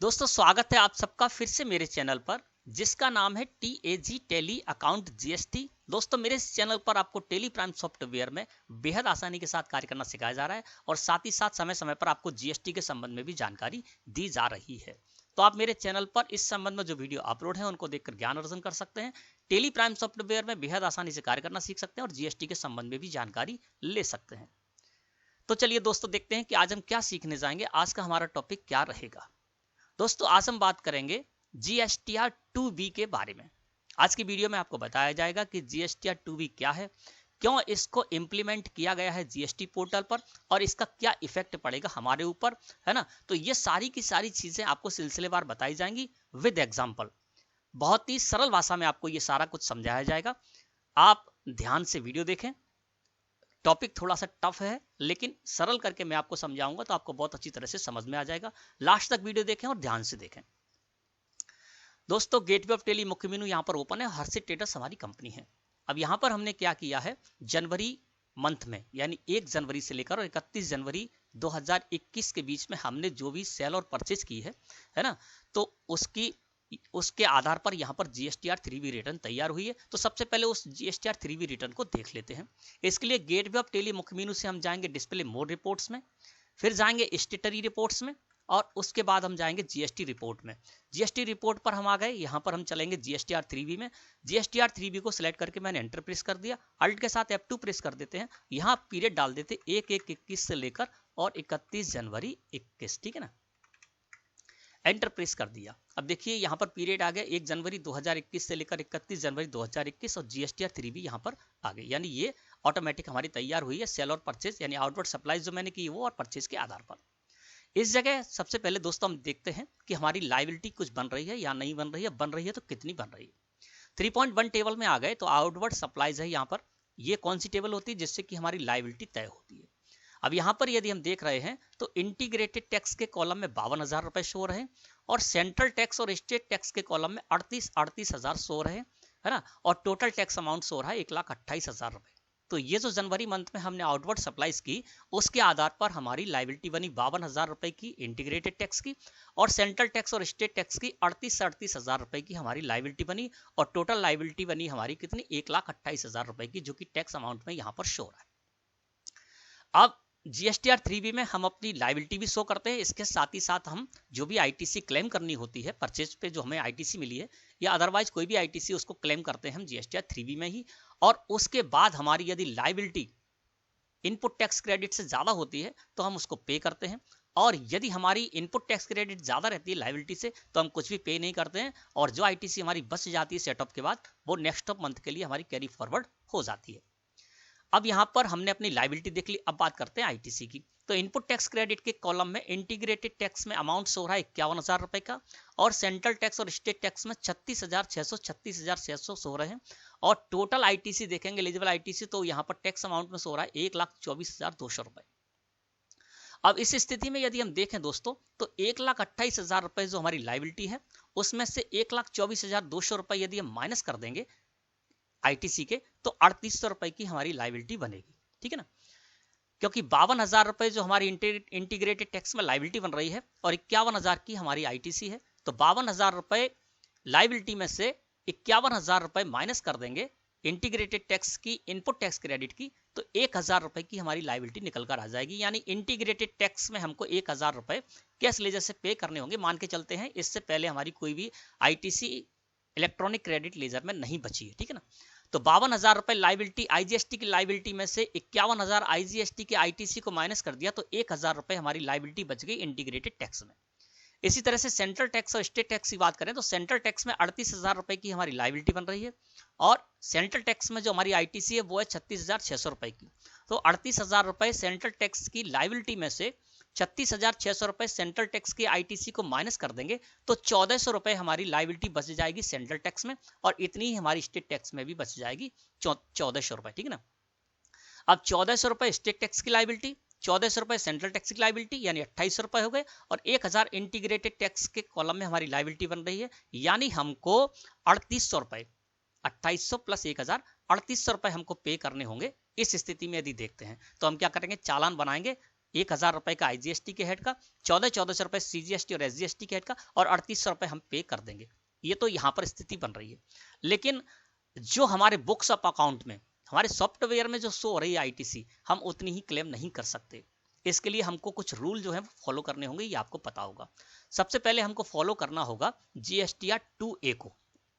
दोस्तों स्वागत है आप सबका फिर से मेरे चैनल पर जिसका नाम है TAG टेली अकाउंट GST। दोस्तों मेरे इस चैनल पर आपको टेली प्राइम सॉफ्टवेयर में बेहद आसानी के साथ कार्य करना सिखाया जा रहा है और साथ ही साथ समय समय पर आपको GST के संबंध में भी जानकारी दी जा रही है। तो आप मेरे चैनल पर इस संबंध में जो वीडियो अपलोड है उनको देखकर ज्ञान अर्जन कर सकते हैं। टेली प्राइम सॉफ्टवेयर में बेहद आसानी से कार्य करना सीख सकते हैं और GST के संबंध में भी जानकारी ले सकते हैं। तो चलिए दोस्तों देखते हैं कि आज हम क्या सीखने जाएंगे। आज का हमारा टॉपिक क्या रहेगा। दोस्तों आज हम बात करेंगे GSTR 2B के बारे में। आज की वीडियो में आपको बताया जाएगा कि GSTR 2B क्या है, क्यों इसको इम्प्लीमेंट किया गया है GST पोर्टल पर और इसका क्या इफेक्ट पड़ेगा हमारे ऊपर, है ना। तो ये सारी की सारी चीजें आपको सिलसिलेवार बताई जाएंगी विद एग्जाम्पल। बहुत ही सरल भाषा में आपको ये सारा कुछ समझाया जाएगा। आप ध्यान से वीडियो देखें। टॉपिक थोड़ा सा टफ है लेकिन सरल करके मैं आपको समझाऊंगा तो आपको बहुत अच्छी तरह से समझ में आ जाएगा। लास्ट तक वीडियो देखें और ध्यान से देखें। दोस्तों गेटवे ऑफ टेली मुख्य मेनू यहाँ पर ओपन है। हर्षित ट्रेडर्स हमारी कंपनी है। अब यहाँ पर हमने क्या किया है, जनवरी मंथ में यानी 1 जनवरी से लेकर 31 जनवरी 2021 के बीच में हमने जो भी सेल और परचेज की है ना, तो उसके आधार पर यहाँ पर GSTR 3B रिटर्न तैयार हुई है। तो सबसे पहले उस GSTR 3B रिटर्न को देख लेते हैं। इसके लिए गेटवे ऑफ टेली मुख्य मेनू से हम जाएंगे डिस्प्ले मोड रिपोर्ट्स में, फिर जाएंगे स्टेटरी रिपोर्ट्स में और उसके बाद हम जाएंगे GST रिपोर्ट में। GST रिपोर्ट पर हम आ गए। यहाँ पर हम चलेंगे GSTR 3B में। GSTR 3B को सिलेक्ट करके मैंने एंटर प्रेस कर दिया। अल्ट के साथ F2 प्रेस कर देते हैं। यहाँ पीरियड डाल देते 1/1/21 से लेकर और 31 जनवरी 21, ठीक है ना। एंटर प्रेस कर दिया। अब देखिए यहाँ पर पीरियड आ गया 1 जनवरी 2021 से लेकर 31 जनवरी 2021 और GSTR 3B यहाँ पर आ गई, यानी ये ऑटोमेटिक हमारी तैयार हुई है सेल और परचेज यानी आउटवर्ड सप्लाई जो मैंने की वो और परचेज के आधार पर। इस जगह सबसे पहले दोस्तों हम देखते हैं कि हमारी लायबिलिटी कुछ बन रही है या नहीं बन रही है, बन रही है तो कितनी बन रही है। 3.1 टेबल में आ गए तो आउटवर्ड सप्लाईज है। यहाँ पर ये कौन सी टेबल होती है जिससे कि हमारी लायबिलिटी तय होती है। अब यहाँ पर यदि हम देख रहे हैं तो इंटीग्रेटेड टैक्स के कॉलम में 52,000 रुपए शो हो रहे हैं और सेंट्रल टैक्स और स्टेट टैक्स के कॉलम में 38,000 शो हो रहे हैं, है ना। और टोटल टैक्स अमाउंट शो रहा है 1,28,000 रुपए। तो ये जो जनवरी मंथ में हमने आउटवर्ड सप्लाईज की उसके आधार पर हमारी लायबिलिटी बनी 52,000 रुपए की इंटीग्रेटेड टैक्स की और सेंट्रल टैक्स और स्टेट टैक्स की 38,000 रुपए की हमारी लायबिलिटी बनी और टोटल लायबिलिटी बनी हमारी कितनी 1,28,000 रुपए की, जो कि टैक्स अमाउंट में यहाँ पर शो हो रहा है। अब GSTR 3B में हम अपनी लायबिलिटी भी शो करते हैं। इसके साथ ही साथ हम जो भी ITC क्लेम करनी होती है परचेज पे जो हमें ITC मिली है या अदरवाइज कोई भी ITC उसको क्लेम करते हैं हम GSTR 3B में ही। और उसके बाद हमारी यदि लायबिलिटी इनपुट टैक्स क्रेडिट से ज्यादा होती है तो हम उसको पे करते हैं और यदि हमारी इनपुट टैक्स क्रेडिट ज्यादा रहती है लायबिलिटी से तो हम कुछ भी पे नहीं करते हैं और जो ITC हमारी बच जाती है सेटअप के बाद वो नेक्स्ट ऑफ मंथ के लिए हमारी कैरी फॉरवर्ड हो जाती है। अब यहाँ पर हमने अपनी लायबिलिटी देख ली। अब बात करते हैं ITC की। तो इनपुट टैक्स क्रेडिट के कॉलम में इंटीग्रेटेड टैक्स में अमाउंट शो रहा है 51,000 रुपए का और सेंट्रल टैक्स और स्टेट टैक्स में 36,600 शो रहे हैं और टोटल ITC देखेंगे एलिजिबल ITC तो यहाँ पर टैक्स अमाउंट में शो रहा है 1,24,200 रुपए। अब इस स्थिति में यदि हम देखें दोस्तों तो 1,28,000 रुपए जो हमारी लायबिलिटी है उसमें से 1,24,200 रुपए यदि हम माइनस कर देंगे ITC के तो 3,800 रुपए की हमारी लायबिलिटी बनेगी, ठीक है ना। क्योंकि 52,000 रुपए जो हमारी इंटीग्रेटेड टैक्स में लायबिलिटी बन रही है और 51,000 की हमारी ITC है तो 52,000 रुपए लायबिलिटी में से 51,000 रुपए माइनस कर देंगे इंटीग्रेटेड टैक्स की इनपुट टैक्स क्रेडिट की तो 1,000 रुपए की हमारी लायबिलिटी निकल कर आ जाएगी। यानी इंटीग्रेटेड टैक्स में हमको 1,000 रुपए कैश लेजर से पे करने होंगे। मान के चलते हैं इससे पहले हमारी कोई भी ITC इलेक्ट्रॉनिक क्रेडिट लेजर में नहीं बची है, ठीक है ना। तो 52,000 रुपए लायबिलिटी IGST की लायबिलिटी में से 51,000 IGST के ITC को माइनस कर दिया तो 1,000 रुपए हमारी लायबिलिटी बच गई इंटीग्रेटेड टैक्स में। इसी तरह से सेंट्रल टैक्स और स्टेट टैक्स की बात करें तो सेंट्रल टैक्स में 38,000 रुपए की हमारी लायबिलिटी बन रही है और सेंट्रल टैक्स में जो हमारी ITC है वो है 36,600 रुपए की। तो 38,000 रुपए सेंट्रल टैक्स की लायबिलिटी में से 36,600 रुपए सेंट्रल टैक्स की ITC को माइनस कर देंगे तो 1,400 रुपए हमारी लायबिलिटी बच जाएगी सेंट्रल टैक्स में और इतनी ही हमारी स्टेट टैक्स में भी बच जाएगी 1,400 रुपए, ठीक है ना। अब 1,400 रुपए स्टेट टैक्स की लायबिलिटी, 1,400 रुपए सेंट्रल टैक्स की लायबिलिटी यानी 2,800 रुपए हो गए और 1,000 इंटीग्रेटेड टैक्स के कॉलम में हमारी लायबिलिटी बन रही है यानी हमको 3,800 रुपए, 2,800 प्लस 1,000 3,800 रुपए हमको पे करने होंगे। इस स्थिति में यदि देखते हैं तो हम क्या करेंगे, चालान बनाएंगे 1000 रुपए का IGST के हेड का, 1400 रुपए CGST और SGST के हेड का, और 3800 रुपए हम पे कर देंगे। ये तो यहाँ पर स्थिति बन रही है। लेकिन जो हमारे बुक्स ऑफ अकाउंट में, हमारे सॉफ्टवेयर में जो शो हो रही है ITC, हम उतनी ही क्लेम नहीं कर सकते। इसके लिए हमको कुछ रूल जो है फॉलो करने होंगे, ये आपको पता होगा। सबसे पहले हमको फॉलो करना होगा GSTR 2A को,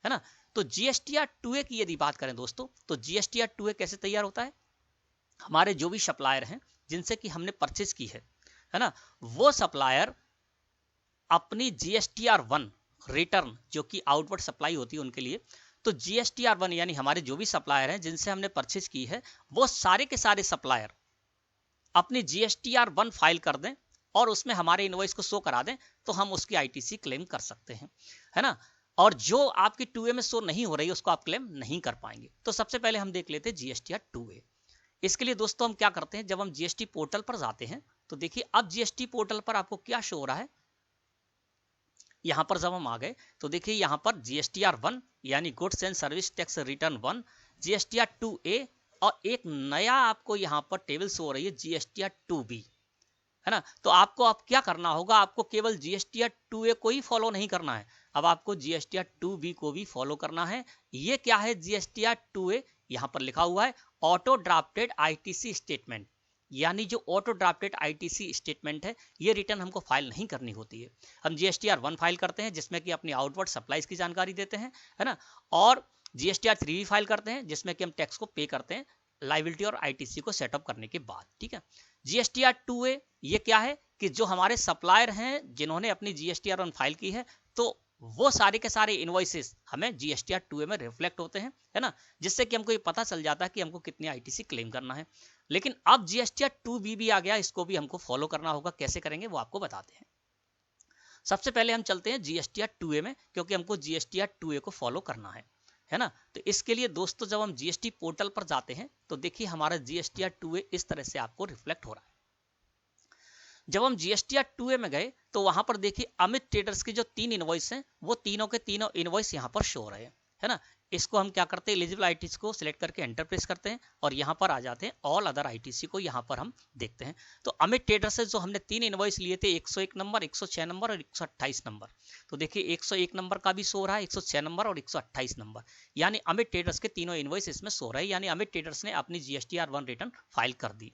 है ना। तो GSTR 2A की यदि बात करें दोस्तों, तो GSTR 2A कैसे तैयार होता है? हमारे जो भी सप्लायर हैं जिनसे कि हमने परचेज की है ना, वो सप्लायर अपनी GSTR 1 रिटर्न, जो कि आउटवर्ड सप्लाई होती है उनके लिए, तो GSTR 1 यानी हमारे जो भी सप्लायर हैं जिनसे हमने परचेज की है, वो सारे के सारे सप्लायर अपनी GSTR 1 फाइल कर दें और उसमें हमारे इनवॉइस को शो करा दें, तो हम उसकी ITC क्लेम कर सकते हैं, है ना। और जो आपकी 2A में शो नहीं हो रही है उसको आप क्लेम नहीं कर पाएंगे। तो सबसे पहले हम देख लेते हैं GSTR 2A। इसके लिए दोस्तों हम क्या करते हैं, जब हम GST पोर्टल पर जाते हैं तो देखिए अब GST पोर्टल पर आपको क्या शो हो रहा है। यहां पर जब हम आ गए तो देखिए यहां पर GSTR 1 यानी goods and service tax return 1, GSTR 2A, और एक नया आपको यहां पर टेबल शो हो रही है GSTR 2B, है ना। तो आपको अब क्या करना होगा, आपको केवल GSTR 2A को ही फॉलो नहीं करना है, अब आपको GSTR 2B को भी फॉलो करना है। ये क्या है GSTR 2A? यहां पर लिखा हुआ है ऑटो ड्राफ्टेड ITC स्टेटमेंट, यानी जो ऑटो ड्राफ्टेड ITC स्टेटमेंट है, ये रिटर्न हमको फाइल नहीं करनी होती है। हम GSTR 1 फाइल करते हैं जिसमें कि अपनी आउटवर्ड सप्लाईज की जानकारी देते हैं, है ना, और GSTR 3 भी फाइल करते हैं जिसमें कि हम टैक्स को पे करते हैं लाइबिलिटी और ITC को सेटअप करने के बाद, ठीक है। GSTR 2A ये क्या है कि जो हमारे सप्लायर हैं जिन्होंने अपनी GSTR 1 फाइल की है, तो वो सारे के सारे इनवॉइसेस हमें GSTR 2A में रिफ्लेक्ट होते हैं, है ना, जिससे कि हमको ये पता चल जाता है कि हमको कितनी ITC क्लेम करना है। लेकिन अब GSTR 2B भी आ गया, इसको भी हमको फॉलो करना होगा। कैसे करेंगे वो आपको बताते हैं। सबसे पहले हम चलते हैं GSTR 2A में, क्योंकि हमको GSTR 2A को फॉलो करना है ना। तो इसके लिए दोस्तों जब हम GST पोर्टल पर जाते हैं तो देखिए हमारा GSTR 2A इस तरह से आपको रिफ्लेक्ट हो रहा है। जब हम GSTR 2A में गए तो वहां पर देखिए अमित ट्रेडर्स की जो 3 इनवॉइस हैं, वो तीनों के तीनों इनवॉइस यहाँ पर शो हो रहे हैं, है ना। इसको हम क्या करते हैं, एलिजिबल ITC को सिलेक्ट करके एंटर प्रेस करते हैं और यहाँ पर आ जाते हैं ऑल अदर ITC को, यहाँ पर हम देखते हैं। तो अमित ट्रेडर्स से जो हमने 3 इनवॉइस लिए थे, 101 नंबर, 106 नंबर और 128 नंबर, तो देखिए 101 नंबर का भी शो रहा है, 106 नंबर और 128 नंबर, यानी अमित ट्रेडर्स के तीनों इनवॉइस इसमें शो रहे हैं, यानी अमित ट्रेडर्स ने अपनी GSTR 1 रिटर्न फाइल कर दी।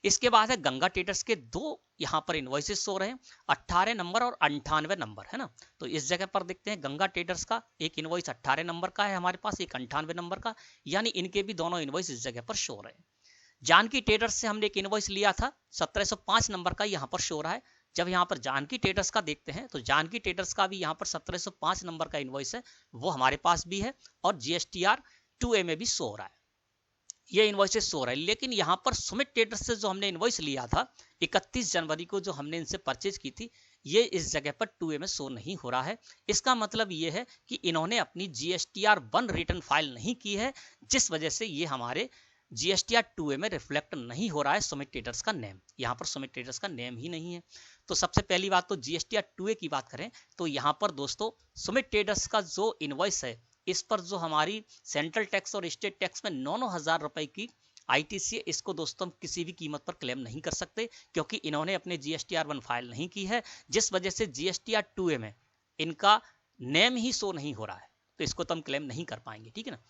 इसके बाद है गंगा ट्रेडर्स के 2 यहाँ पर इनवॉइसेस शो रहे हैं, 18 नंबर और 98 नंबर, है ना। तो इस जगह पर देखते हैं गंगा ट्रेडर्स का एक इनवॉइस 18 नंबर का है हमारे पास, एक 98 नंबर का, यानी इनके भी दोनों इनवॉइस इस जगह पर शो रहे हैं। जानकी ट्रेडर्स से हमने एक इनवॉइस लिया था 1705 नंबर का, यहाँ पर शो रहा है। जब यहाँ पर जानकी ट्रेडर्स का देखते हैं तो जानकी ट्रेडर्स का भी यहाँ पर 1705 नंबर का इनवॉइस है, वो हमारे पास भी है और GSTR 2A में भी शो रहा है, ये इनवॉइसेस शो रहा है। लेकिन यहाँ पर सुमित ट्रेडर्स से जो हमने इनवॉइस लिया था 31 जनवरी को, जो हमने इनसे परचेज की थी, ये इस जगह पर 2A में शो नहीं हो रहा है। इसका मतलब ये है कि इन्होंने अपनी GSTR 1 रिटर्न फाइल नहीं की है, जिस वजह से ये हमारे GSTR 2A में रिफ्लेक्ट नहीं हो रहा है सुमित ट्रेडर्स का नेम, यहाँ पर सुमित ट्रेडर्स का नेम ही नहीं है। तो सबसे पहली बात तो GSTR 2A की बात करें तो यहाँ पर दोस्तों सुमित ट्रेडर्स का जो इनवॉइस है, इस पर जो हमारी सेंट्रल टैक्स और स्टेट टैक्स में 9,000 रुपए की ITC है, इसको दोस्तों हम किसी भी कीमत पर क्लेम नहीं कर सकते, क्योंकि इन्होंने अपने GSTR 1 फाइल नहीं की है, जिस वजह से GSTR 2A में इनका नेम ही शो नहीं हो रहा है, तो इसको तो हम क्लेम नहीं कर पाएंगे, ठीक है ना।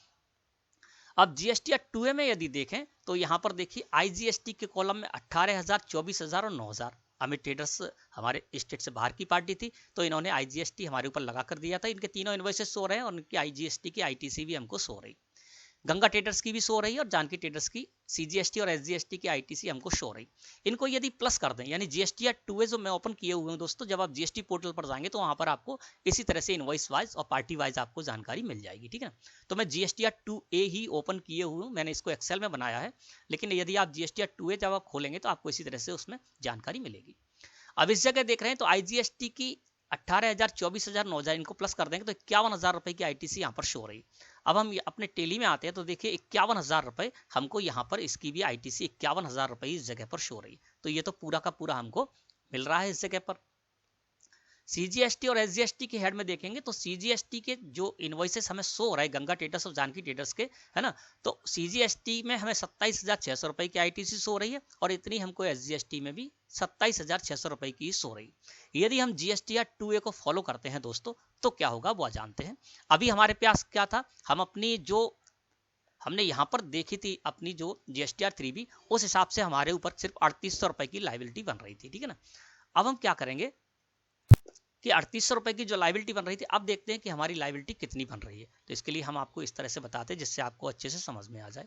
अब GSTR 2A में यदि देखें तो यहाँ पर देखिए IGST के कॉलम में 18,000, 24,000 और 9,000, अमित ट्रेडर्स हमारे स्टेट से बाहर की पार्टी थी, तो इन्होंने IGST हमारे ऊपर लगा कर दिया था। इनके तीनों इनवॉइसेस शो रहे हैं और उनकी IGST की ITC भी हमको शो रही, गंगा ट्रेडर्स की भी शो रही है और जानकी ट्रेडर्स की CGST और SGST की ITC हमको शो रही। इनको यदि प्लस कर दें, यानी GSTR 2A जो मैं ओपन किए हुए हूँ दोस्तों, जब आप GST पोर्टल पर जाएंगे तो वहां पर आपको इसी तरह से इनवॉइस वाइज और पार्टी वाइज आपको जानकारी मिल जाएगी, ठीक है। तो मैं GSTR 2A ही ओपन किए हुए हूँ, मैंने इसको एक्सेल में बनाया है, लेकिन यदि आप GSTR 2A जब आप खोलेंगे तो आपको इसी तरह से उसमें जानकारी मिलेगी। अब इस जगह देख रहे हैं तो IGST की 18,000, 24,000, 9,000 इनको प्लस कर देंगे तो 51,000 रुपए की ITC यहाँ पर शो रही। अब हम अपने टेली में आते हैं तो देखिए 51,000 रुपए हमको यहाँ पर इसकी भी ITC 51,000 रुपए इस जगह पर शो रही। तो ये तो पूरा का पूरा हमको मिल रहा है इस जगह पर। सीजीएसटी और एसजीएसटी के हेड में देखेंगे तो सीजीएसटी के जो इनवॉइसेस हमें शो हो रहा है गंगा ट्रेडर्स और जानकी ट्रेडर्स के, है ना, तो सीजीएसटी में हमें 27,600 रुपए की आईटीसी शो हो रही है और इतनी हमको एसजीएसटी में भी 27,600 रुपए की शो हो रही है। यदि हम जीएसटीआर 2A को फॉलो करते हैं दोस्तों तो क्या होगा वो जानते हैं। अभी हमारे पास क्या था, हम अपनी जो हमने यहाँ पर देखी थी अपनी जो जीएसटीआर 3B, उस हिसाब से हमारे ऊपर सिर्फ 3800 रुपए की लाइबिलिटी बन रही थी, ठीक है ना। अब हम क्या करेंगे कि 3800 रुपए की जो लाइबिलिटी बन रही थी, अब देखते हैं कि हमारी लाइबिलिटी कितनी बन रही है। तो इसके लिए हम आपको इस तरह से बताते हैं जिससे आपको अच्छे से समझ में आ जाए,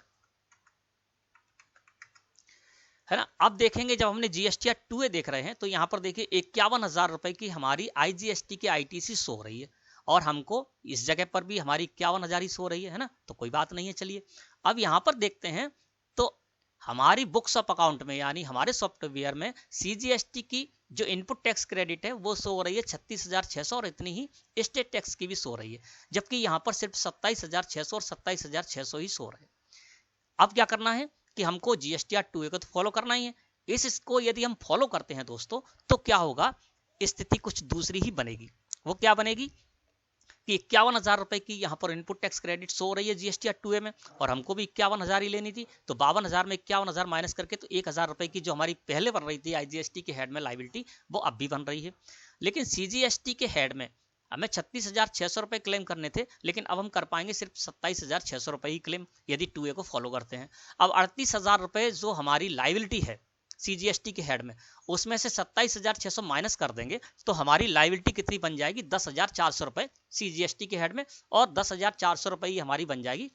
है ना। अब देखेंगे जब हमने जीएसटीआर 2A देख रहे हैं तो यहाँ पर देखिए 51,000 रुपए की हमारी आईजीएसटी की आईटीसी शो हो रही है और हमको इस जगह पर भी हमारी 51,000 ही शो रही है ना, तो कोई बात नहीं है। चलिए अब यहाँ पर देखते हैं तो हमारी बुक्स ऑफ अकाउंट में यानी हमारे सॉफ्टवेयर में सीजीएसटी की जो इनपुट टैक्स क्रेडिट है वो शो हो रही है 36,600 और इतनी ही स्टेट टैक्स की भी शो हो रही है, जबकि यहाँ पर सिर्फ 27,600 और 27,600 ही शो रहे हैं। अब क्या करना है कि हमको जीएसटीआर 2A को तो फॉलो करना ही है। इसको यदि हम फॉलो करते हैं दोस्तों तो क्या होगा, स्थिति कुछ दूसरी ही बनेगी। वो क्या बनेगी कि 51,000 रुपए की यहाँ पर इनपुट टैक्स क्रेडिट शो हो रही है जीएसटीआर 2A में और हमको भी 51,000 ही लेनी थी, तो 52,000 में 51,000 माइनस करके तो 1,000 रुपए की जो हमारी पहले बन रही थी आईजीएसटी के हेड में लाइबिलिटी वो अब भी बन रही है। लेकिन सीजीएसटी के हेड में हमें 36,600 रुपए क्लेम करने थे, लेकिन अब हम कर पाएंगे सिर्फ 27,600 रुपए ही क्लेम यदि 2A को फॉलो करते हैं। अब 38,000 रुपए जो हमारी लाइबिलिटी है सीजीएसटी के हेड में, उसमें से 27,600 माइनस कर देंगे तो हमारी लाइबिलिटी कितनी बन जाएगी, 10,400 रुपए सीजीएसटी के हेड में और 10,400 रुपए ही हमारी बन जाएगी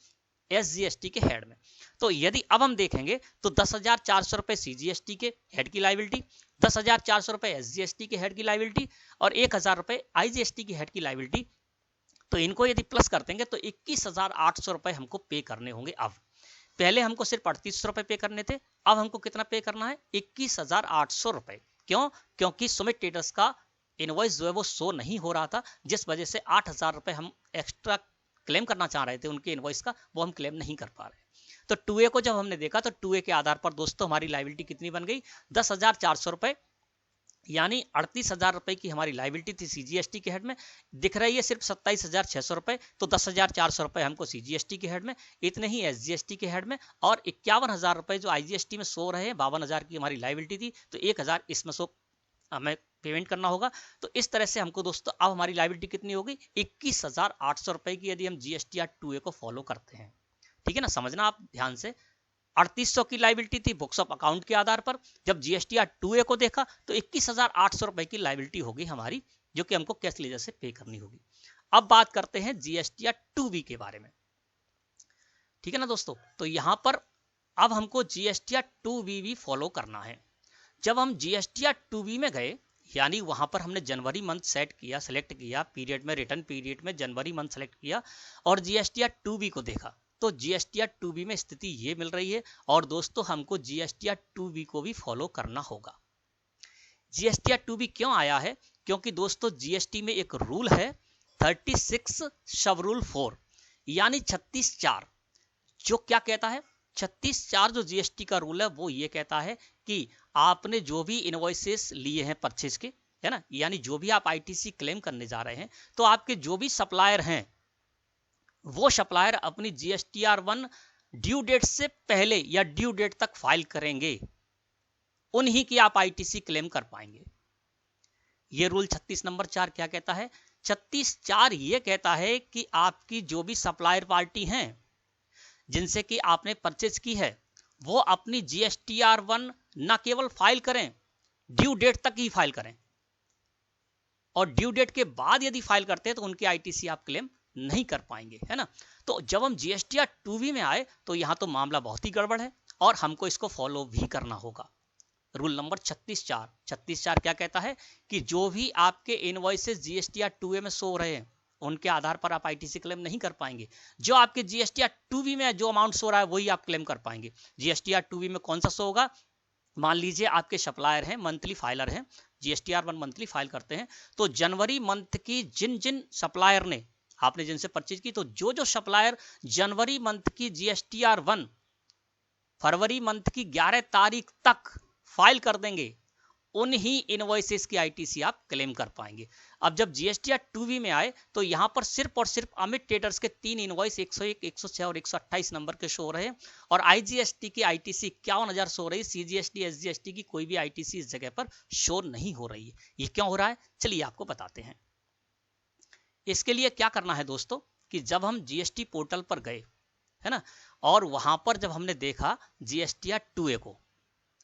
एसजीएसटी के हेड में। तो यदि अब हम देखेंगे तो 10,400 रुपए सीजीएसटी के हेड की लाइबिलिटी, 10,400 रुपए एसजीएसटी के हेड की लाइबिलिटी और 1,000 रुपए आईजीएसटी की हेड की लाइबिलिटी, तो इनको यदि प्लस कर देंगे तो 21,800 रुपए हमको पे करने होंगे। अब पहले हमको सिर्फ 3800 रुपए पे करने थे, अब हमको कितना पे करना है, 21,800 रुपए। क्यों? क्योंकि सुमित ट्रेडर्स का इनवॉइस जो है वो शो नहीं हो रहा था, जिस वजह से 8,000 रुपए हम एक्स्ट्रा क्लेम करना चाह रहे थे उनके इनवॉइस का, वो हम क्लेम नहीं कर पा रहे। तो 2A को जब हमने देखा तो 2A के आधार पर दोस्तों हमारी लाइबिलिटी कितनी बन गई, 10,400 रुपए, यानी 38,000 रुपए की हमारी लाइबिलिटी थी सीजीएसटी के हेड में, दिख रही है सिर्फ 27,600 रुपए, तो 10,400 रुपए हमको सीजीएसटी के हेड में, इतने ही एसजीएसटी के हेड में और 51,000 रुपए जो आईजीएसटी में शो रहे हैं, 52,000 की हमारी लाइबिलिटी थी, तो 1,000 इसमें शो हमें पेमेंट करना होगा। तो इस तरह से हमको दोस्तों अब हमारी लाइबिलिटी कितनी होगी, 21,800 रुपए की, यदि हम जीएसटीआर 2A को फॉलो करते हैं। ठीक है ना, समझना आप ध्यान से। 3800 की लाइबिलिटी थी बुक्स ऑफ अकाउंट के आधार पर, जब जीएसटीआर 2A को देखा तो 21,800 रुपए की लाइबिलिटी होगी हमारी, जो कि हमको कैश लेजर से पे करनी होगी। अब बात करते हैं जीएसटीआर 2B के बारे में, ठीक है ना दोस्तों। तो यहां पर अब हमको जीएसटीआर 2B भी फॉलो करना है। जब हम जीएसटीआर 2B में गए, यानी वहां पर हमने जनवरी मंथ सेलेक्ट किया पीरियड में, रिटर्न पीरियड में जनवरी मंथ सेलेक्ट किया और जीएसटीआर 2B को देखा, तो जीएसटीआर 2B में स्थिति ये मिल रही है और दोस्तों हमको जीएसटीआर 2B को भी फॉलो करना होगा। जीएसटीआर 2B क्यों आया है, क्योंकि दोस्तों जीएसटी में एक रूल है 36 सब रूल 4 यानी 36(4), जो क्या कहता है, 36(4) जो जीएसटी का रूल है वो ये कहता है कि आपने जो भी इनवॉइसेस लिए हैं परचेज के, है ना, यानी जो भी आप आईटीसी क्लेम करने जा रहे हैं, तो आपके जो भी सप्लायर हैं वो सप्लायर अपनी जीएसटीआर 1 ड्यू डेट से पहले या ड्यू डेट तक फाइल करेंगे, उन्हीं की आप आईटीसी क्लेम कर पाएंगे। ये रूल 36 नंबर 4 क्या कहता है, 36(4) ये कहता है कि आपकी जो भी सप्लायर पार्टी हैं जिनसे कि आपने परचेज की है, वो अपनी जीएसटीआर 1 न केवल फाइल करें, ड्यू डेट तक ही फाइल करें, और ड्यू डेट के बाद यदि फाइल करते हैं तो उनकी आईटीसी आप क्लेम नहीं कर पाएंगे, है ना। तो जब हम जीएसटीआर 2B में आए तो यहां तो मामला बहुत ही गड़बड़ है और हमको इसको फॉलो भी करना होगा। Rule number 36(4). 36(4) क्या कहता है कि जो भी आपके इनवॉइसेस जीएसटीआर 2A में शो रहे हैं उनके आधार पर आप आईटीसी क्लेम नहीं कर पाएंगे, जो आपके जीएसटीआर 2B में जो अमाउंट शो रहा है वही आप क्लेम कर पाएंगे। जीएसटीआर 2B में कौन सा शो होगा, मान लीजिए आपके सप्लायर हैं, मंथली फाइलर हैं, जीएसटीआर 1 मंथली फाइल करते हैं, तो जनवरी मंथ की जिन जिन सप्लायर ने आपने जिनसे परचेज की, तो जो जो सप्लायर जनवरी मंथ की जीएसटीआर 1 फरवरी मंथ की 11 तारीख तक फाइल कर देंगे, उन्हीं इनवॉइसेस की आईटीसी आप क्लेम कर पाएंगे। अब जब जीएसटीआर 2V में आए तो यहाँ पर सिर्फ और सिर्फ अमित ट्रेडर्स के 3 इनवॉइस 101, 106 और 128 नंबर के शो हो रहे हैं और आईजीएसटी की आईटीसी 51,000 शो हो रही है। सीजीएसटी एसजीएसटी की कोई भी आईटीसी इस जगह पर शो नहीं हो रही है। ये क्यों हो रहा है, चलिए आपको बताते हैं। इसके लिए क्या करना है दोस्तों कि जब हम जीएसटी पोर्टल पर गए है ना, और वहां पर जब हमने देखा जीएसटीआर 2A को,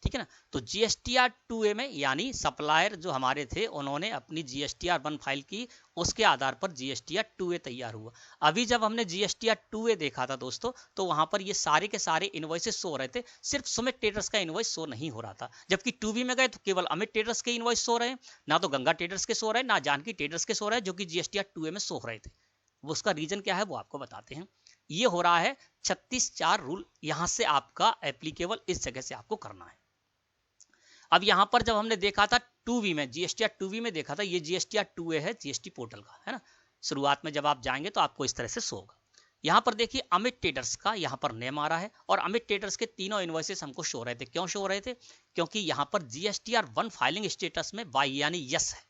ठीक है ना, तो जीएसटीआर 2A में यानी सप्लायर जो हमारे थे उन्होंने अपनी जीएसटीआर 1 फाइल की, उसके आधार पर जीएसटीआर 2A तैयार हुआ। अभी जब हमने जीएसटीआर 2A देखा था दोस्तों तो वहां पर ये सारे के सारे इनवॉइसेस शो हो रहे थे, सिर्फ सुमित ट्रेडर्स का इनवॉइस शो नहीं हो रहा था। जबकि 2V में गए तो केवल अमित ट्रेडर्स के इनवॉइस शो रहे हैं, ना तो गंगा ट्रेडर्स के शो रहे हैं, ना जानकी ट्रेडर्स के शो रहे हैं, जो कि जीएसटीआर 2A में शो हो रहे थे। वो उसका रीजन क्या है वो आपको बताते हैं। ये हो रहा है 36(4) रूल, यहां से आपका एप्लीकेबल इस जगह से आपको करना है। अब यहां पर जब हमने देखा था 2V में, जीएसटीआर 2V में देखा था, ये जीएसटीआर 2A है जीएसटी पोर्टल का, है ना। शुरुआत में जब आप जाएंगे तो आपको इस तरह से शो होगा। यहाँ पर देखिए अमित ट्रेडर्स का यहाँ पर नेम आ रहा है और अमित ट्रेडर्स के तीनों इनवॉइसेस हमको शो हो रहे थे। क्यों शो हो रहे थे, क्योंकि यहाँ पर जीएसटीआर 1 फाइलिंग स्टेटस में वाई यानी यस है,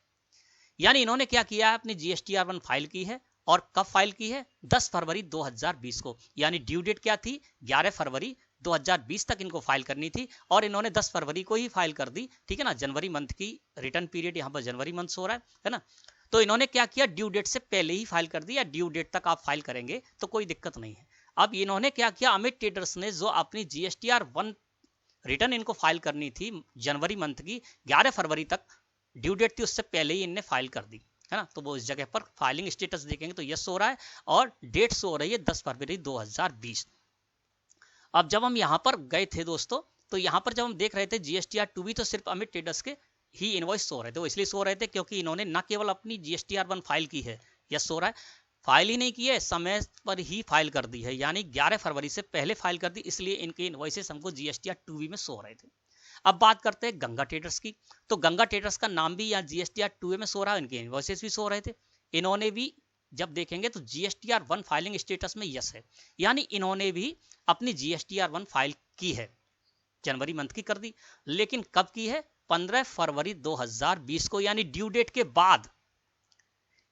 यानी इन्होंने क्या किया है, अपनी जीएसटीआर 1 फाइल की है। और कब फाइल की है, 10 फरवरी 2020 को, यानी ड्यू डेट क्या थी, 11 फरवरी 2020 तक इनको फाइल करनी थी और इन्होंने 10 फरवरी को ही फाइल कर दी, ठीक है ना। जनवरी मंथ की रिटर्न पीरियड यहाँ पर जनवरी मंथ हो रहा है ना। तो इन्होंने क्या किया, ड्यू डेट से पहले ही फाइल कर दी, या ड्यू डेट तक आप फाइल करेंगे तो कोई दिक्कत नहीं है। अब इन्होंने क्या किया, अमित ट्रेडर्स ने जो अपनी जीएसटीआर 1 रिटर्न इनको फाइल करनी थी जनवरी मंथ की 11 फरवरी तक ड्यू डेट थी, उससे पहले ही इनने फाइल कर दी, है ना। तो वो इस जगह पर फाइलिंग स्टेटस देखेंगे तो यस हो रहा है और डेट शो हो रही है 10 फरवरी 2020। अब जब हम यहाँ पर गए थे दोस्तों तो यहाँ पर जब हम देख रहे थे जीएसटीआर 2B तो सिर्फ अमित ट्रेडर्स के ही इनवॉइस शो हो रहे थे। वो इसलिए शो हो रहे थे क्योंकि इन्होंने न केवल अपनी जीएसटीआर 1 फाइल की है, यस शो रहा है, फाइल ही नहीं की है, समय पर ही फाइल कर दी है, यानी 11 फरवरी से पहले फाइल कर दी, इसलिए इनके इनवॉइसेस हमको जीएसटीआर 2B में शो हो रहे थे। अब बात करते हैं गंगा ट्रेडर्स की, तो गंगा ट्रेडर्स का नाम भी यहाँ जीएसटीआर 2A में शो रहा है, इनके इनवॉइसेस भी शो रहे थे। इन्होंने भी जब देखेंगे तो जीएसटीआर 1 फाइलिंग स्टेटस में यस है, यानी इन्होंने भी अपनी जीएसटीआर 1 फाइल की है, जनवरी मंथ की कर दी, लेकिन कब की है, 15 फरवरी 2020 को, यानी ड्यू डेट के बाद।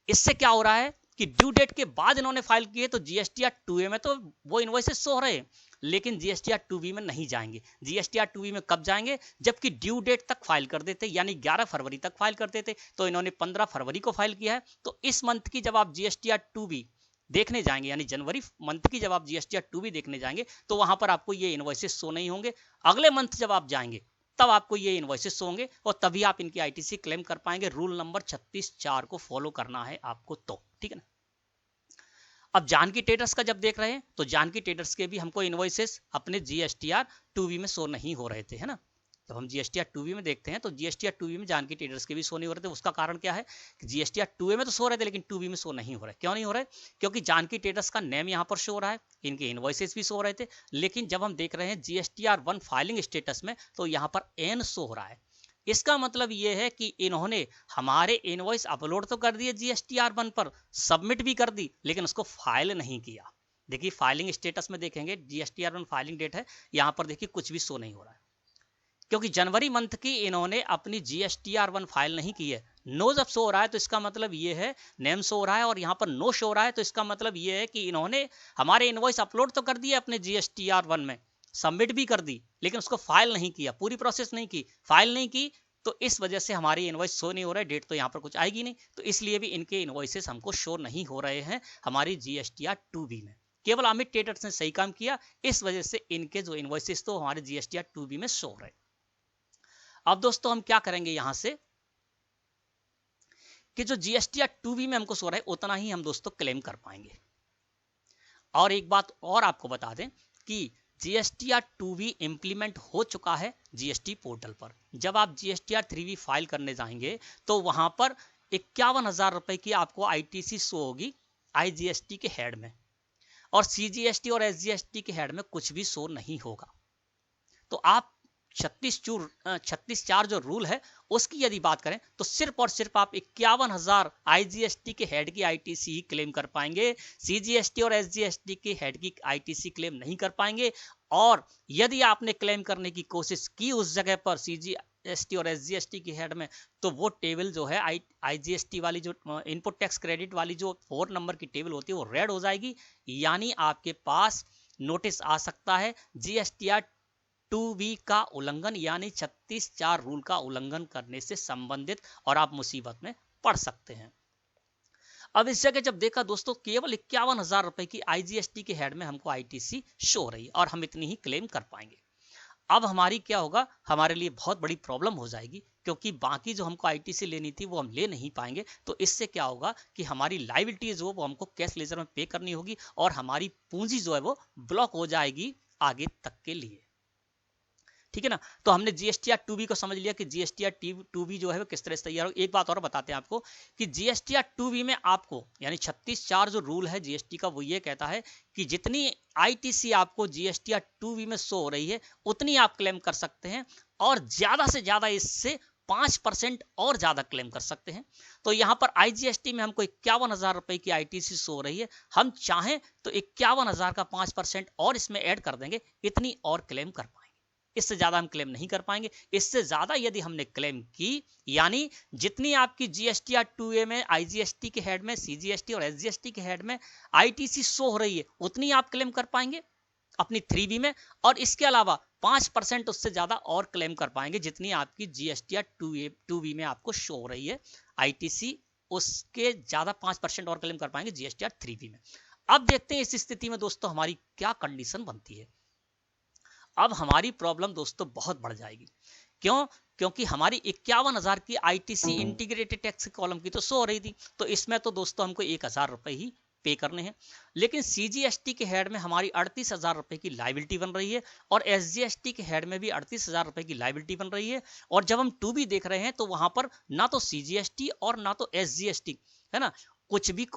इससे क्या हो रहा है कि ड्यू डेट के बाद इन्होंने फाइल की है तो जीएसटीआर 2A में तो वो इनवॉइसेस शो हो रहे हैं, लेकिन जीएसटीआर 2B में नहीं जाएंगे। जीएसटीआर 2B में कब जाएंगे, जबकि ड्यू डेट तक फाइल कर देते, यानी 11 फरवरी तक फाइल कर देते, तो इन्होंने 15 फरवरी को फाइल किया है। तो इस मंथ की जब आप जीएसटीआर 2B देखने जाएंगे, यानी जनवरी मंथ की जब आप जीएसटीआर 2B देखने जाएंगे तो वहां पर आपको ये इनवॉइसेस शो नहीं होंगे। अगले मंथ जब आप जाएंगे तब आपको ये इनवॉइसेस शो होंगे और तभी आप इनकी आईटीसी क्लेम कर पाएंगे। रूल नंबर 36(4) को फॉलो करना है आपको, तो ठीक है ना। अब जानकी ट्रेडर्स का जब देख रहे हैं तो जानकी ट्रेडर्स के भी हमको इनवॉइसेस अपने जीएसटीआर 2B में शो नहीं हो रहे थे, है ना। जब हम जीएसटीआर 2B में देखते हैं तो जीएसटीआर 2B में जानकी ट्रेडर्स के भी शो नहीं हो रहे थे। उसका कारण क्या है कि जीएसटीआर 2A में तो शो रहे थे लेकिन 2B में शो नहीं हो रहा है। क्यों नहीं हो रहा है, क्योंकि जानकी ट्रेडर्स का नेम यहाँ पर शो हो रहा है, इनके इनवॉइसेस भी शो हो रहे थे, लेकिन जब हम देख रहे हैं जीएसटीआर 1 फाइलिंग स्टेटस में तो यहाँ पर एन शो हो रहा है। इसका मतलब ये है कि इन्होंने हमारे इनवॉइस अपलोड तो कर दिए जीएसटीआर 1 पर, सबमिट भी कर दी, लेकिन उसको फाइल नहीं किया। देखिए फाइलिंग स्टेटस में देखेंगे जीएसटीआर 1 फाइलिंग डेट है, यहाँ पर देखिए कुछ भी शो नहीं हो रहा है, क्योंकि जनवरी मंथ की इन्होंने अपनी जीएसटीआर 1 फाइल नहीं की है। नो जब शो हो रहा है तो इसका मतलब ये है, नेम शो हो रहा है और यहाँ पर नो शो हो रहा है, तो इसका मतलब ये है कि इन्होंने हमारे इनवॉइस अपलोड तो कर दिए अपने जीएसटीआर 1 में, सबमिट भी कर दी, लेकिन उसको फाइल नहीं किया, पूरी प्रोसेस नहीं की, फाइल नहीं की, तो इस वजह से हमारी इनवॉइस शो नहीं हो रहा है। डेट तो यहाँ पर कुछ आएगी नहीं, तो इसलिए भी इनके इनवॉइसेस हमको शो नहीं हो रहे हैं हमारी जीएसटीआर 2B में। केवल अमित ट्रेडर्स ने सही काम किया, इस वजह से इनके जो इनवॉइसेस तो हमारे जीएसटीआर 2B में शो हो रहे। अब दोस्तों हम क्या करेंगे यहां से कि जो जीएसटीआर 2B में हमको शो रहा है उतना ही हम दोस्तों क्लेम कर पाएंगे। और एक बात और आपको बता दें कि जीएसटीआर 2B इंप्लीमेंट हो चुका है जीएसटी पोर्टल पर। जब आप जीएसटीआर 3B फाइल करने जाएंगे तो वहां पर 51,000 रुपए की आपको आईटीसी शो होगी आईजीएसटी के हेड में, और सीजीएसटी और एसजीएसटी के हेड में कुछ भी शो नहीं होगा। तो आप 36(4) जो रूल है उसकी यदि बात करें तो सिर्फ और सिर्फ आप 51,000 आईजीएसटी के हेड की आईटीसी ही क्लेम कर पाएंगे, सीजीएसटी और एसजीएसटी के हेड की आईटीसी क्लेम नहीं कर पाएंगे। और यदि आपने क्लेम करने की कोशिश की उस जगह पर जीएसटी और एसजीएसटी की हेड में, तो वो टेबल जो है आईजीएसटी वाली जो इनपुट टैक्स क्रेडिट वाली जो 4 नंबर की टेबल होती है वो रेड हो जाएगी, यानी आपके पास नोटिस आ सकता है जीएसटीआर 2B का उल्लंघन, यानी 36(4) रूल का उल्लंघन करने से संबंधित, और आप मुसीबत में पड़ सकते हैं। अब इस जगह जब देखा दोस्तों, केवल 51,000 रुपए की आईजीएसटी के हेड में हमको आईटीसी शो हो रही है और हम इतनी ही क्लेम कर पाएंगे। अब हमारी क्या होगा, हमारे लिए बहुत बड़ी प्रॉब्लम हो जाएगी, क्योंकि बाकी जो हमको आईटीसी लेनी थी वो हम ले नहीं पाएंगे। तो इससे क्या होगा कि हमारी लायबिलिटी जो वो हमको कैश लेजर में पे करनी होगी और हमारी पूंजी जो है वो ब्लॉक हो जाएगी आगे तक के लिए। ठीक है ना। तो हमने जीएसटीआर 2B को समझ लिया कि जीएसटीआर 2B जो है वो किस तरह से तैयार हो। एक बात और बताते हैं आपको कि जीएसटीआर 2B में आपको यानी 36(4) जो रूल है जीएसटी का, वो ये कहता है कि जितनी आईटीसी आपको जीएसटीआर 2B में शो हो रही है उतनी आप क्लेम कर सकते हैं, और ज्यादा से ज्यादा इससे 5% और ज्यादा क्लेम कर सकते हैं। तो यहां पर आईजीएसटी में हमको 51,000 रुपए की आईटीसी शो हो रही है, हम चाहें तो 51,000 का 5% और इसमें ऐड कर देंगे, इतनी और क्लेम कर पाएंगे। इससे ज्यादा हम क्लेम नहीं कर पाएंगे। इससे ज्यादा यदि हमने क्लेम की, यानी जितनी आपकी जीएसटीआर 2A में आईजीएसटी के हेड में, सीजीएसटी और एसजीएसटी के हेड में आईटीसी शो हो रही है, उतनी आप क्लेम कर पाएंगे अपनी 3B में, और इसके अलावा 5% उससे ज्यादा और क्लेम कर पाएंगे जितनी आपकी जीएसटीआर 2B में आपको शो हो रही है आईटीसी, उसके ज्यादा 5% और क्लेम कर पाएंगे जीएसटीआर 3B में। अब देखते हैं इस स्थिति में दोस्तों हमारी क्या कंडीशन बनती है। अब हमारी प्रॉब्लम दोस्तों बहुत बढ़ जाएगी। क्यों? क्योंकि हमारी 51,000 की आईटीसी इंटीग्रेटेड टैक्स कॉलम की तो शो हो रही थी, तो इसमें तो दोस्तों हमको 1,000 रुपए ही पे करने हैं। लेकिन सीजीएसटी के हेड में हमारी 38,000 रुपए की लायबिलिटी बन रही है, और एसजीएसटी के हेड में भी 38,000 रुपए की लायबिलिटी बन रही है। और जब हम 2B देख रहे हैं तो वहां पर ना तो सीजीएसटी और ना तो एसजीएसटी है ना, कुछ भी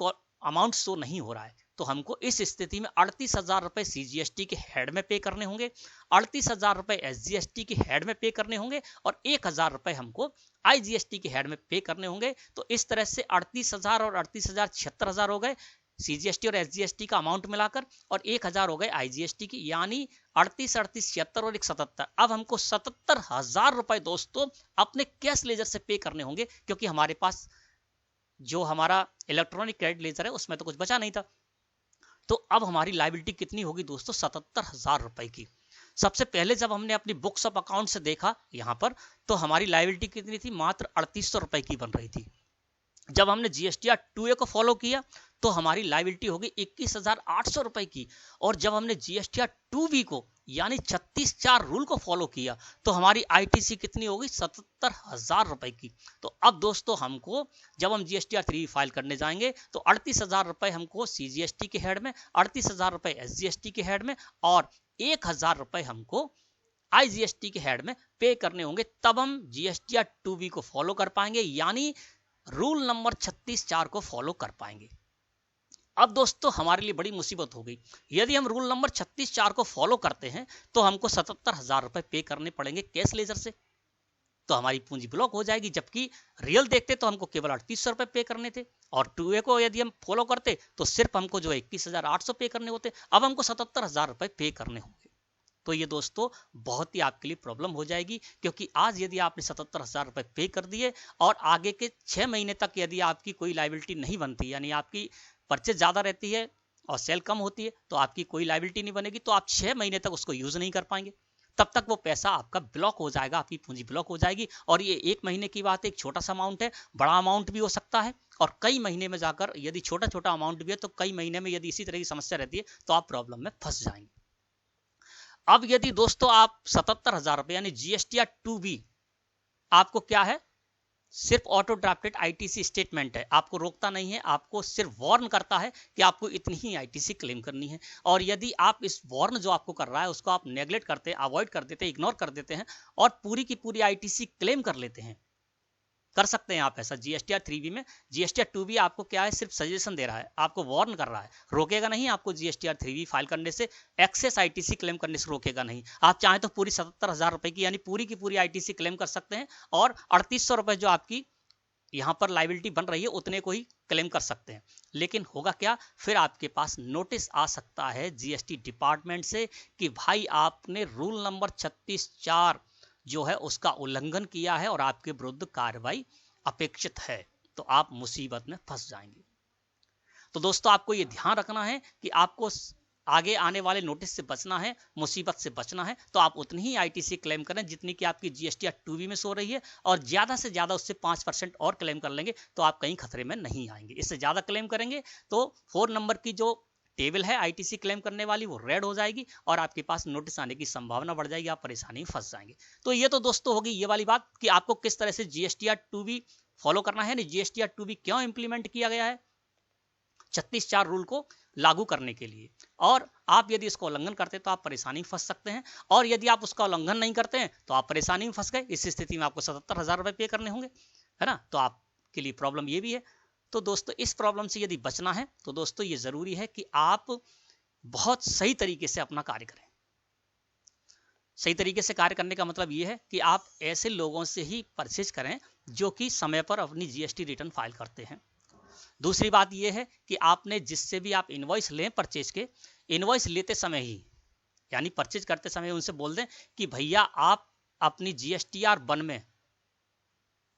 अमाउंट शो नहीं हो रहा है। तो हमको इस स्थिति में 38,000 रुपए सीजीएसटी के हेड में पे करने होंगे, 38,000 रुपए एसजीएसटी के हेड में पे करने होंगे, और 1,000 रुपए हमको आईजीएसटी के हेड में पे करने होंगे। तो इस तरह से 38,000 और 38,000 76,000 हो गए सीजीएसटी और एसजीएसटी का अमाउंट मिलाकर, और 1,000 हो गए आईजीएसटी की, यानी 38, 38, 76 और 77। अब हमको 77,000 रुपए दोस्तों अपने कैश लेजर से पे करने होंगे, क्योंकि हमारे पास जो हमारा इलेक्ट्रॉनिक क्रेडिट लेजर है उसमें तो कुछ बचा नहीं था। तो अब हमारी लायबिलिटी कितनी होगी दोस्तों, 77,000 रुपए की। सबसे पहले जब हमने अपनी बुक्स ऑफ अकाउंट से देखा यहां पर, तो हमारी लायबिलिटी कितनी थी, मात्र 3800 रुपए की बन रही थी। जब हमने जीएसटीआर 2A को फॉलो किया तो हमारी लायबिलिटी होगी 21,800 रुपए की, और जब हमने जीएसटीआर 2B को यानी 36(4) रूल को फॉलो किया तो हमारी आईटीसी कितनी होगी, 77,000 रुपए की। तो अब दोस्तों हमको जब हम जीएसटीआर 3 फाइल करने जाएंगे तो 38,000 रुपए हमको सीजीएसटी के हेड में, 38,000 रुपए एसजीएसटी के हेड में, और 1,000 रुपए हमको आईजीएसटी के हेड में पे करने होंगे। तब हम जीएसटीआर 2B को फॉलो कर पाएंगे, यानी रूल नंबर 36(4) को फॉलो कर पाएंगे। अब दोस्तों हमारे लिए बड़ी मुसीबत हो गई। यदि हम रूल नंबर 36(4) को फॉलो करते हैं तो हमको 77,000 रुपए पे करने पड़ेंगे कैश लेजर से, तो हमारी पूंजी ब्लॉक हो जाएगी। जबकि रियल देखते तो हमको केवल 3800 रुपए पे करने थे, और 2A को यदि हम फॉलो करते तो सिर्फ हमको जो 21,800 पे करने होते, अब हमको 77,000 रुपए पे करने होंगे। तो ये दोस्तों बहुत ही आपके लिए प्रॉब्लम हो जाएगी, क्योंकि आज यदि आपने 77,000 रुपए पे कर दिए और आगे के 6 महीने तक यदि आपकी कोई लायबिलिटी नहीं बनती, यानी आपकी परचेज ज्यादा रहती है और सेल कम होती है, तो आपकी कोई लायबिलिटी नहीं बनेगी, तो आप 6 महीने तक उसको यूज नहीं कर पाएंगे। तब तक वो पैसा आपका ब्लॉक हो जाएगा, आपकी पूंजी ब्लॉक हो जाएगी। और ये 1 महीने की बात है, एक छोटा सा अमाउंट है, बड़ा अमाउंट भी हो सकता है, और कई महीने में जाकर यदि छोटा छोटा अमाउंट भी है तो कई महीने में यदि इसी तरह की समस्या रहती है तो आप प्रॉब्लम में फंस जाएंगे। अब यदि दोस्तों आप 77,000 रुपए यानी जीएसटीआर 2B आपको क्या है, सिर्फ ऑटो ड्राफ्टेड आईटीसी स्टेटमेंट है, आपको रोकता नहीं है, आपको सिर्फ वार्न करता है कि आपको इतनी ही आईटीसी क्लेम करनी है। और यदि आप इस वार्न जो आपको कर रहा है उसको आप नेग्लेक्ट करते हैं, अवॉइड कर देते हैं, इग्नोर कर देते हैं और पूरी की पूरी आईटीसी क्लेम कर लेते हैं, कर सकते हैं आप ऐसा जीएसटीआर 3B में। जीएसटीआर 2B आपको क्या है, सिर्फ सजेशन दे रहा है, आपको वार्न कर रहा है, रोकेगा नहीं आपको जीएसटीआर 3B फाइल करने से, एक्सेस आईटीसी क्लेम करने से रोकेगा नहीं। आप चाहें तो पूरी 77,000 रुपए की यानी पूरी की पूरी आईटीसी क्लेम कर सकते हैं, और 3800 रुपए जो आपकी यहां पर लायबिलिटी बन रही है उतने को ही क्लेम कर सकते हैं। लेकिन होगा क्या, फिर आपके पास नोटिस आ सकता है जीएसटी डिपार्टमेंट से कि भाई आपने रूल नंबर 36(4) जो है उसका उल्लंघन किया है और आपके विरुद्ध कार्रवाई अपेक्षित है, तो आप मुसीबत में फंस जाएंगे। तो दोस्तों आपको ये ध्यान रखना है कि आपको आगे आने वाले नोटिस से बचना है, मुसीबत से बचना है, तो आप उतनी ही आईटीसी क्लेम करें जितनी कि आपकी जीएसटी या 2B में सो रही है, और ज्यादा से ज्यादा उससे 5% और क्लेम कर लेंगे तो आप कहीं खतरे में नहीं आएंगे। इससे ज्यादा क्लेम करेंगे तो 4 नंबर की जो टेबल है आईटीसी क्लेम करने वाली वो रेड हो जाएगी और आपके पास नोटिस आने की संभावना बढ़ जाएगी, आप परेशानी में फंस जाएंगे। तो ये तो दोस्तों होगी ये वाली बात कि आपको किस तरह से जीएसटी या 2B फॉलो करना है। जीएसटी या 2B क्यों इंप्लीमेंट किया गया है 36(4) रूल को लागू करने के लिए, और आप यदि इसका उल्लंघन करते हैं तो आप परेशानी में फंस सकते हैं, और यदि आप उसका उल्लंघन नहीं करते हैं तो आप परेशानी में फंस गए। इस स्थिति में आपको 77,000 रुपए पे करने होंगे, है ना। तो आपके लिए प्रॉब्लम ये भी है। तो दोस्तों इस प्रॉब्लम से यदि बचना है तो दोस्तों ये जरूरी है कि आप बहुत सही तरीके से अपना कार्य करें। सही तरीके से कार्य करने का मतलब ये है कि आप ऐसे लोगों से ही परचेज करें जो कि समय पर अपनी जीएसटी रिटर्न फाइल करते हैं। दूसरी बात यह है कि आपने जिससे भी आप इनवॉइस लें परचेज के, इनवॉइस लेते समय ही यानी परचेज करते समय उनसे बोल दें कि भैया आप अपनी GSTR 1 में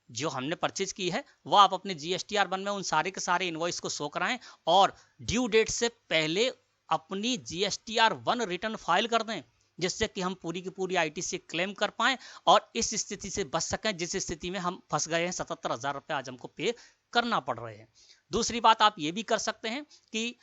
जो हमने परचेज की है वो आप अपने GSTR 1 में उन सारे के सारे इनवॉइस को शो कराएं और ड्यू डेट से पहले अपनी GSTR 1 रिटर्न फाइल कर दें, जिससे कि हम पूरी की पूरी आईटीसी क्लेम कर पाएं और इस स्थिति से बच सकें जिस स्थिति में हम फंस गए हैं। 77,000 रुपए आज हमको पे करना पड़ रहे हैं। दूसरी बात आप ये भी कर सकते हैं कि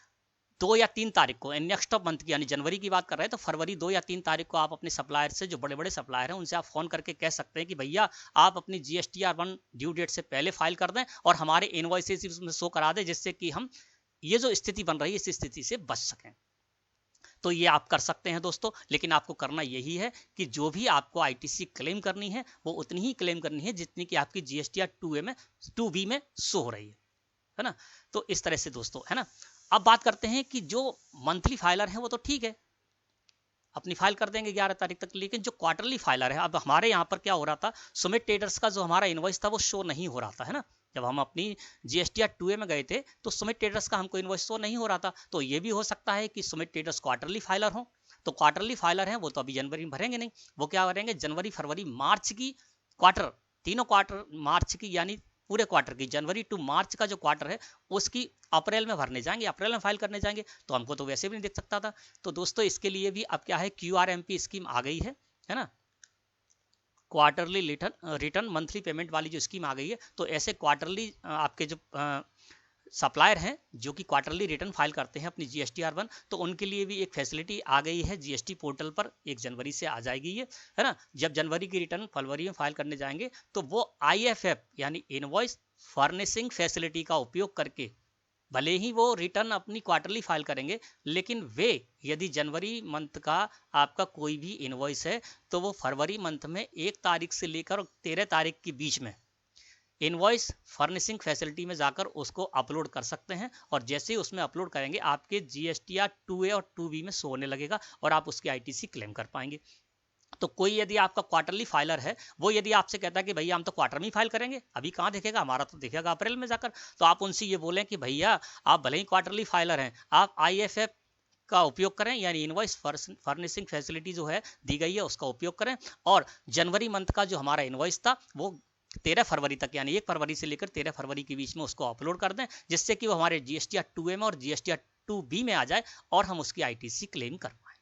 2 या 3 तारीख को नेक्स्ट ऑफ मंथ की यानी जनवरी की बात कर रहे हैं तो फरवरी 2 या 3 तारीख को आप अपने सप्लायर से, जो बड़े बड़े सप्लायर हैं उनसे आप फोन करके कह सकते हैं कि भैया आप अपनी GSTR 1 ड्यू डेट से पहले फाइल कर दें और हमारे इनवॉइसेस उसमें शो करा दें, जिससे कि हम ये जो स्थिति बन रही है इस स्थिति से बच सकें। तो ये आप कर सकते हैं दोस्तों, लेकिन आपको करना यही है कि जो भी आपको आईटीसी क्लेम करनी है वो उतनी ही क्लेम करनी है जितनी कि आपकी GSTR 2B में शो हो रही है ना। तो इस तरह से दोस्तों, है ना। अब बात करते हैं कि जो मंथली फाइलर है वो तो ठीक है, अपनी फाइल कर देंगे 11 तारीख तक, लेकिन जो क्वार्टरली फाइलर है, अब हमारे यहाँ पर क्या हो रहा था, सुमित ट्रेडर्स का जो हमारा इनवॉइस था वो शो नहीं हो रहा था, है ना। जब हम अपनी GSTR 2A में गए थे तो सुमित ट्रेडर्स का हमको इनवॉइस शो नहीं हो रहा था। तो ये भी हो सकता है कि सुमित ट्रेडर्स क्वार्टरली फाइलर हो, तो क्वार्टरली फाइलर हैं वो तो अभी जनवरी में भरेंगे नहीं, वो क्या करेंगे जनवरी फरवरी मार्च की क्वार्टर, तीनों क्वार्टर मार्च की यानी पूरे क्वार्टर की, जनवरी टू मार्च का जो क्वार्टर है उसकी अप्रैल में भरने जाएंगे, अप्रैल में फाइल करने जाएंगे, तो हमको तो वैसे भी नहीं देख सकता था। तो दोस्तों इसके लिए भी अब क्या है, QRMP स्कीम आ गई है ना, क्वार्टरली रिटर्न मंथली पेमेंट वाली जो स्कीम आ गई है। तो ऐसे क्वार्टरली आपके जो सप्लायर हैं जो कि क्वार्टरली रिटर्न फाइल करते हैं अपनी GSTR 1, तो उनके लिए भी एक फैसिलिटी आ गई है GST पोर्टल पर, 1 जनवरी से आ जाएगी ये, है ना। जब जनवरी की रिटर्न फरवरी में फाइल करने जाएंगे तो वो IFF यानी इनवॉइस फर्निशिंग फैसिलिटी का उपयोग करके, भले ही वो रिटर्न अपनी क्वार्टरली फाइल करेंगे, लेकिन वे यदि जनवरी मंथ का आपका कोई भी इनवॉइस है तो वो फरवरी मंथ में 1 तारीख से लेकर 13 तारीख के बीच में इनवॉइस फर्निशिंग फैसिलिटी में जाकर उसको अपलोड कर सकते हैं, और जैसे ही उसमें अपलोड करेंगे आपके GSTR 2A और 2B में शो होने लगेगा और आप उसकी आईटीसी क्लेम कर पाएंगे। तो कोई यदि आपका क्वार्टरली फाइलर है वो यदि आपसे कहता है कि भैया हम तो क्वार्टर में ही फाइल करेंगे, अभी कहाँ दिखेगा, हमारा तो दिखेगा अप्रैल में जाकर, तो आप उनसे ये बोलें कि भैया आप भले ही क्वार्टरली फाइलर हैं, आप IFF का उपयोग करें, यानी इनवॉइस फर्निशिंग फैसिलिटी जो है दी गई है उसका उपयोग करें, और जनवरी मंथ का जो हमारा इनवॉइस था वो 13 फरवरी तक यानी 1 फरवरी से लेकर 13 फरवरी के बीच में उसको अपलोड कर दें, जिससे कि वो हमारे GSTR 2A में और GSTR 2B में आ जाए और हम उसकी आईटीसी क्लेम कर पाए।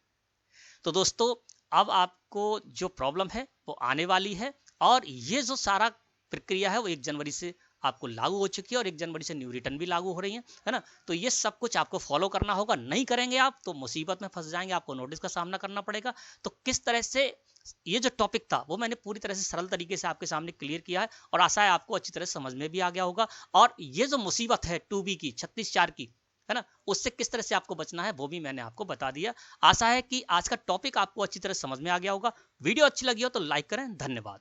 तो दोस्तों अब आपको जो प्रॉब्लम है वो आने वाली है, और ये जो सारा प्रक्रिया है वो 1 जनवरी से आपको लागू हो चुकी है और 1 जनवरी से न्यू रिटर्न भी लागू हो रही है ना। तो ये सब कुछ आपको फॉलो करना होगा, नहीं करेंगे आप तो मुसीबत में फंस जाएंगे, आपको नोटिस का सामना करना पड़ेगा। तो किस तरह से ये जो टॉपिक था वो मैंने पूरी तरह से सरल तरीके से आपके सामने क्लियर किया है, और आशा है आपको अच्छी तरह समझ में भी आ गया होगा। और ये जो मुसीबत है 2B की 36(4) की, है ना, उससे किस तरह से आपको बचना है वो भी मैंने आपको बता दिया। आशा है कि आज का टॉपिक आपको अच्छी तरह समझ में आ गया होगा। वीडियो अच्छी लगी हो तो लाइक करें। धन्यवाद।